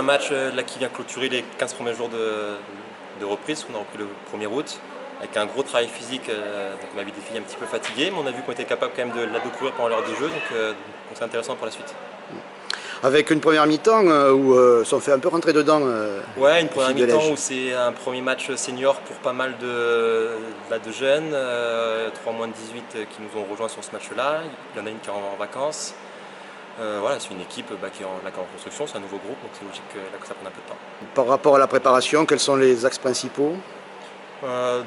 un match là, qui vient clôturer les 15 premiers jours de reprise. On a repris le 1er août avec un gros travail physique. Donc on avait des filles un petit peu fatiguées, mais on a vu qu'on était capable quand même de courir pendant l'heure du jeu. Donc c'est intéressant pour la suite. Avec une première mi-temps où sont fait un peu rentrer dedans. Ouais, une première mi-temps où c'est un premier match senior pour pas mal de jeunes, 3 moins de 18 qui nous ont rejoints sur ce match-là. Il y en a une qui est en vacances. Voilà, c'est une équipe qui est en construction, c'est un nouveau groupe, donc c'est logique que ça prenne un peu de temps. Par rapport à la préparation, quels sont les axes principaux?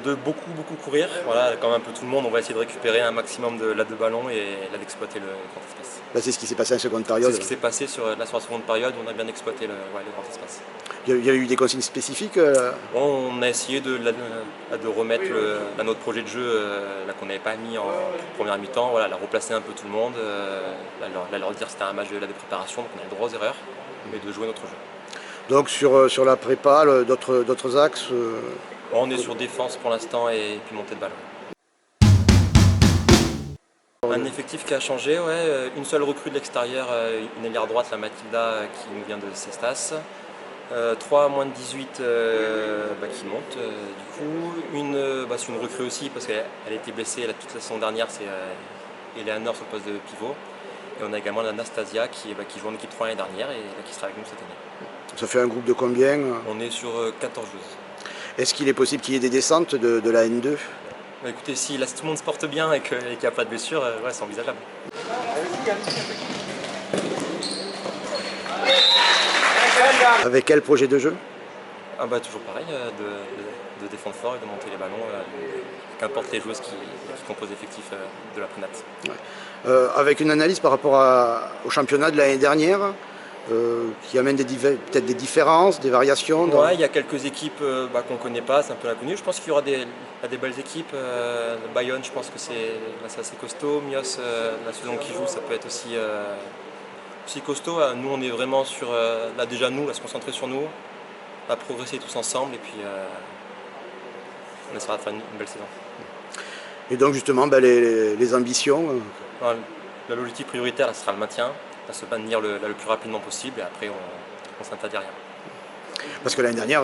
De beaucoup courir, voilà, comme un peu tout le monde, on va essayer de récupérer un maximum de ballons et là d'exploiter le grand espace. Là, c'est ce qui s'est passé en seconde période. C'est ce qui s'est passé sur la seconde période, où on a bien exploité le grand espace. Il y a eu des consignes spécifiques On a essayé de remettre notre projet de jeu qu'on n'avait pas mis en première mi-temps, voilà, la replacer un peu tout le monde, leur dire que c'était un match de préparation, donc on a le droit aux erreurs, mais de jouer notre jeu. Donc sur la prépa, d'autres axes On est sur défense pour l'instant et puis montée de balle. Un effectif qui a changé, ouais. Une seule recrue de l'extérieur, une ailière droite, la Mathilda, qui nous vient de Cestas. 3 moins de 18 qui montent du coup. C'est une recrue aussi parce qu'elle a été blessée toute la saison dernière, c'est Eleanor sur le poste de pivot. Et on a également l'Anastasia qui joue en équipe 3 l'année dernière et qui sera avec nous cette année. Ça fait un groupe de combien? On est sur 14 joueuses. Est-ce qu'il est possible qu'il y ait des descentes de la N2? Écoutez, si là, tout le monde se porte bien et qu'il n'y a pas de blessure, ouais, c'est envisageable. Avec quel projet de jeu? Toujours pareil, de défendre fort et de monter les ballons, qu'importe les joueuses qui composent l'effectif de la Prénat. Ouais. Avec une analyse par rapport au championnat de l'année dernière, qui amène peut-être des différences, des variations Ouais, il y a quelques équipes qu'on ne connaît pas, c'est un peu inconnu. Je pense qu'il y aura des belles équipes. Bayonne, je pense que c'est assez costaud. Mios, la saison qui joue, ça peut être aussi costaud. Nous, on est vraiment sur, déjà nous, à se concentrer sur nous, à progresser tous ensemble et puis on essaiera de faire une belle saison. Et donc justement, les ambitions L'objectif prioritaire, ce sera le maintien, à se maintenir le plus rapidement possible et après on s'interdit rien. Parce que l'année dernière,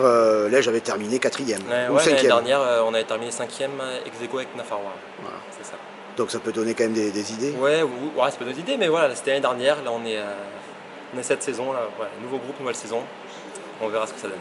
Lège avait terminé 4e ou 5e. L'année dernière, on avait terminé 5e ex aequo avec Nafarroa. Voilà. C'est ça. Donc ça peut donner quand même des idées. Ouais, ça peut donner des idées, mais voilà, c'était l'année dernière. Là, on est cette saison, là, nouveau groupe, nouvelle saison. On verra ce que ça donne.